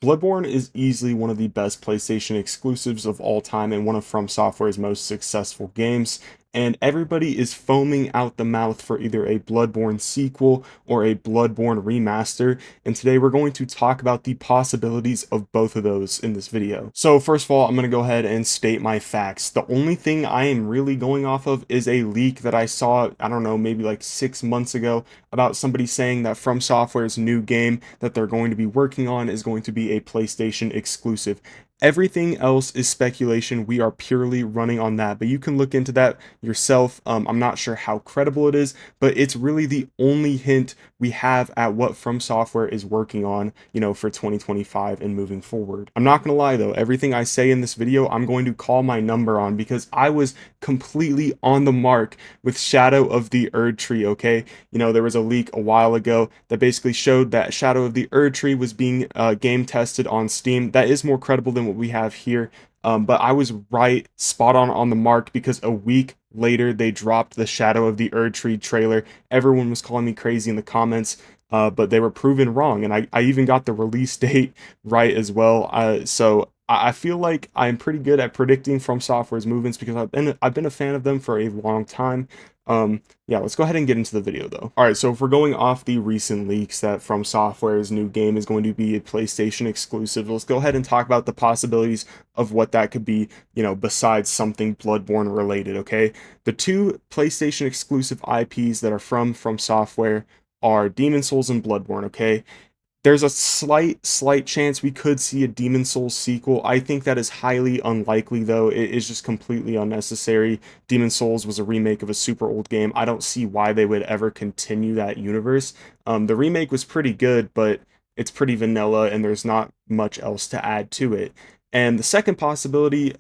Bloodborne is easily one of the best PlayStation exclusives of all time and one of From Software's most successful games, and everybody is foaming out the mouth for either a Bloodborne sequel or a Bloodborne remaster, and today we're going to talk about the possibilities of both of those in this video. So first of all, I'm going to go ahead and state my facts. The only thing I am really going off of is a leak that I saw, I don't know, maybe like 6 months ago, about somebody saying that From Software's new game that they're going to be working on is going to be a PlayStation exclusive. Everything else is speculation. We are purely running on that, but you can look into that yourself. I'm not sure how credible it is, but it's really the only hint we have at what From Software is working on, for 2025 and moving forward. I'm not gonna lie though, everything I say in this video, I'm going to call my number on because I was completely on the mark with Shadow of the Erd Tree, okay? There was a leak a while ago that basically showed that Shadow of the Erd Tree was being game tested on Steam. That is more credible than what we have here. But I was right, spot on the mark, because a week later they dropped the Shadow of the Erd Tree trailer. Everyone was calling me crazy in the comments, but they were proven wrong, and I even got the release date right as well. So I feel like I'm pretty good at predicting From Software's movements because I've been a fan of them for a long time. Yeah, let's go ahead and get into the video though. All right, so if we're going off the recent leaks that From Software's new game is going to be a PlayStation exclusive, let's go ahead and talk about the possibilities of what that could be, besides something Bloodborne related, okay? The two PlayStation exclusive IPs that are from Software are Demon Souls and Bloodborne, okay? There's a slight chance we could see a Demon Souls sequel. I think that is highly unlikely, though. It is just completely unnecessary. Demon Souls was a remake of a super old game. I don't see why they would ever continue that universe. The remake was pretty good, but it's pretty vanilla, and there's not much else to add to it. And the second possibility,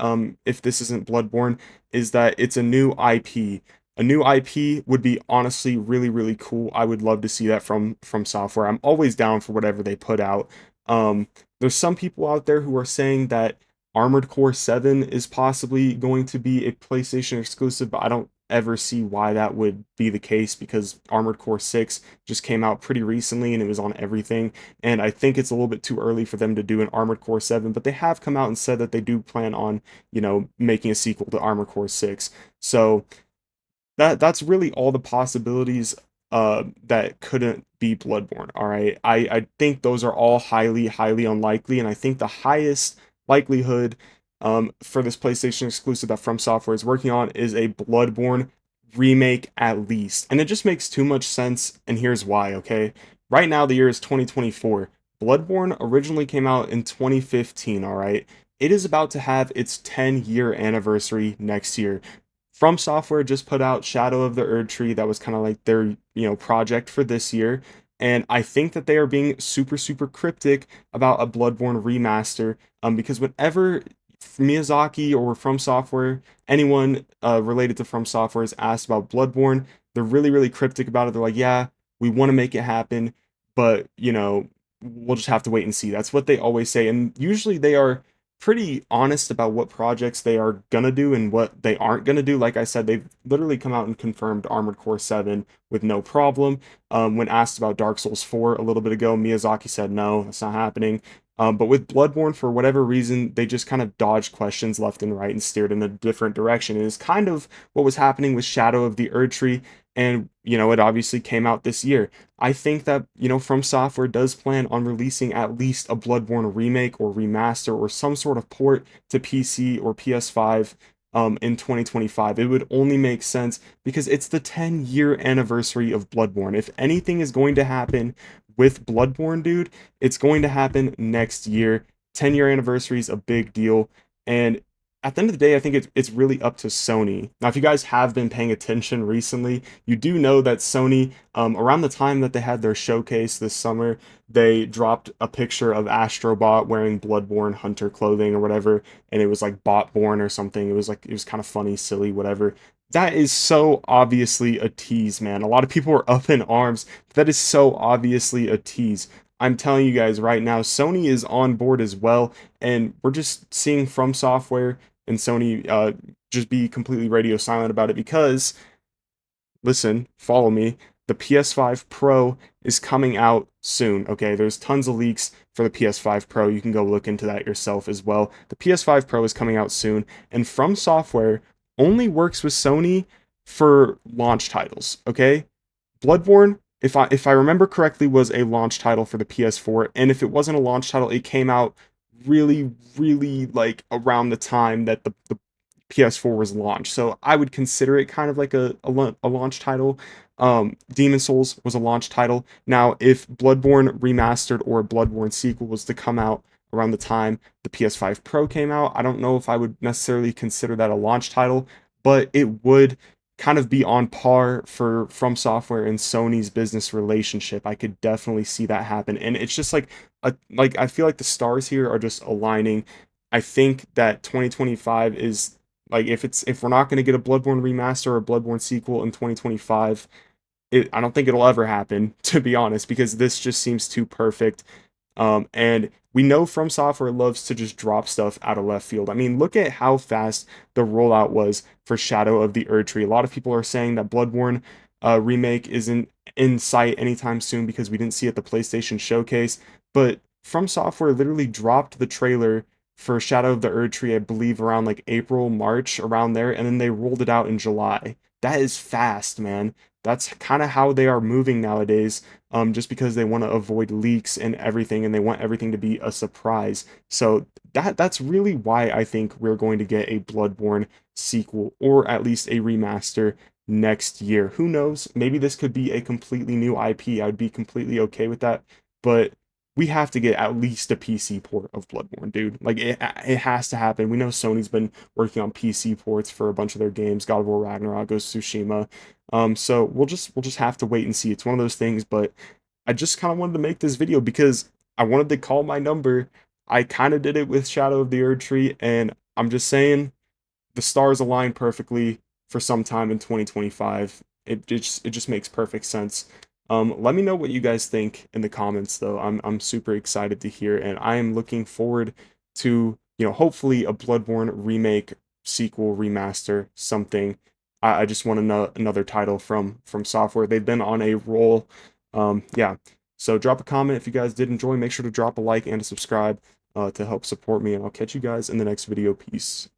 if this isn't Bloodborne, is that it's a new IP. A new IP would be honestly really cool. I would love to see that from Software. I'm always down for whatever they put out. Um, there's some people out there who are saying that Armored Core 7 is possibly going to be a PlayStation exclusive, but I don't ever see why that would be the case because Armored Core 6 just came out pretty recently and it was on everything. And I think it's a little bit too early for them to do an Armored Core 7, but they have come out and said that they do plan on, making a sequel to Armored Core 6. So that's really all the possibilities that couldn't be Bloodborne. All right, I think those are all highly unlikely, and I think the highest likelihood for this PlayStation exclusive that From Software is working on is a Bloodborne remake at least, and it just makes too much sense. And here's why. Okay, right now the year is 2024. Bloodborne originally came out in 2015. All right. It is about to have its 10-year anniversary next year. From Software just put out Shadow of the Erd Tree. That was kind of like their, project for this year. And I think that they are being super cryptic about a Bloodborne remaster. Because whenever Miyazaki or From Software, anyone related to From Software is asked about Bloodborne, they're really cryptic about it. They're like, yeah, we want to make it happen, but we'll just have to wait and see. That's what they always say. And usually they are pretty honest about what projects they are gonna do and what they aren't gonna do. Like I said, they've literally come out and confirmed Armored Core 7 with no problem. When asked about Dark Souls 4 a little bit ago, Miyazaki said no, that's not happening. But with Bloodborne, for whatever reason, they just kind of dodged questions left and right and steered in a different direction. And it's kind of what was happening with Shadow of the Erd Tree. And, it obviously came out this year. I think that, From Software does plan on releasing at least a Bloodborne remake or remaster or some sort of port to PC or PS5 in 2025. It would only make sense because it's the 10-year anniversary of Bloodborne. If anything is going to happen with Bloodborne, dude, it's going to happen next year. 10-year anniversary is a big deal. And at the end of the day, I think it's really up to Sony. Now, if you guys have been paying attention recently, you do know that Sony, around the time that they had their showcase this summer, they dropped a picture of Astrobot wearing Bloodborne Hunter clothing or whatever, and it was like Botborn or something. It was kind of funny, silly, whatever. That is so obviously a tease, man. A lot of people were up in arms. That is so obviously a tease. I'm telling you guys right now, Sony is on board as well, and we're just seeing From Software and Sony just be completely radio silent about it because, listen, follow me, the PS5 Pro is coming out soon, okay? There's tons of leaks for for the PS5 Pro. You can go look into that yourself as well. The PS5 Pro is coming out soon, and From Software only works with Sony for launch titles, okay? Bloodborne, if I remember correctly, was a launch title for the PS4, and if it wasn't a launch title, it came out really, really like around the time that the PS4 was launched. So I would consider it kind of like a launch title. Demon Souls was a launch title. Now, if Bloodborne Remastered or Bloodborne sequel was to come out around the time the PS5 Pro came out, I don't know if I would necessarily consider that a launch title, but it would kind of be on par for From Software and Sony's business relationship. I could definitely see that happen. And it's just like I feel like the stars here are just aligning. I think that 2025 is like if we're not going to get a Bloodborne remaster or a Bloodborne sequel in 2025, I don't think it'll ever happen, to be honest, because this just seems too perfect. And we know From Software loves to just drop stuff out of left field. I mean, look at how fast the rollout was for Shadow of the Erdtree. A lot of people are saying that Bloodborne remake isn't in sight anytime soon because we didn't see it at the PlayStation Showcase. But From Software literally dropped the trailer for Shadow of the Erdtree, I believe, around like April, March, around there, and then they rolled it out in July. That is fast, man. That's kind of how they are moving nowadays, just because they want to avoid leaks and everything, and they want everything to be a surprise. So that's really why I think we're going to get a Bloodborne sequel or at least a remaster next year. Who knows? Maybe this could be a completely new IP. I would be completely okay with that, but we have to get at least a PC port of Bloodborne, dude. Like it has to happen. We know Sony's been working on PC ports for a bunch of their games, God of War Ragnarok, Ghost of Tsushima. So we'll just have to wait and see. It's one of those things, but I just kind of wanted to make this video because I wanted to call my number. I kind of did it with Shadow of the Erdtree, and I'm just saying the stars align perfectly for some time in 2025. It just makes perfect sense. Let me know what you guys think in the comments, though. I'm super excited to hear, and I am looking forward to hopefully a Bloodborne remake, sequel, remaster, something. I just want another title from Software. They've been on a roll. Yeah. So drop a comment if you guys did enjoy. Make sure to drop a like and a subscribe to help support me, and I'll catch you guys in the next video. Peace.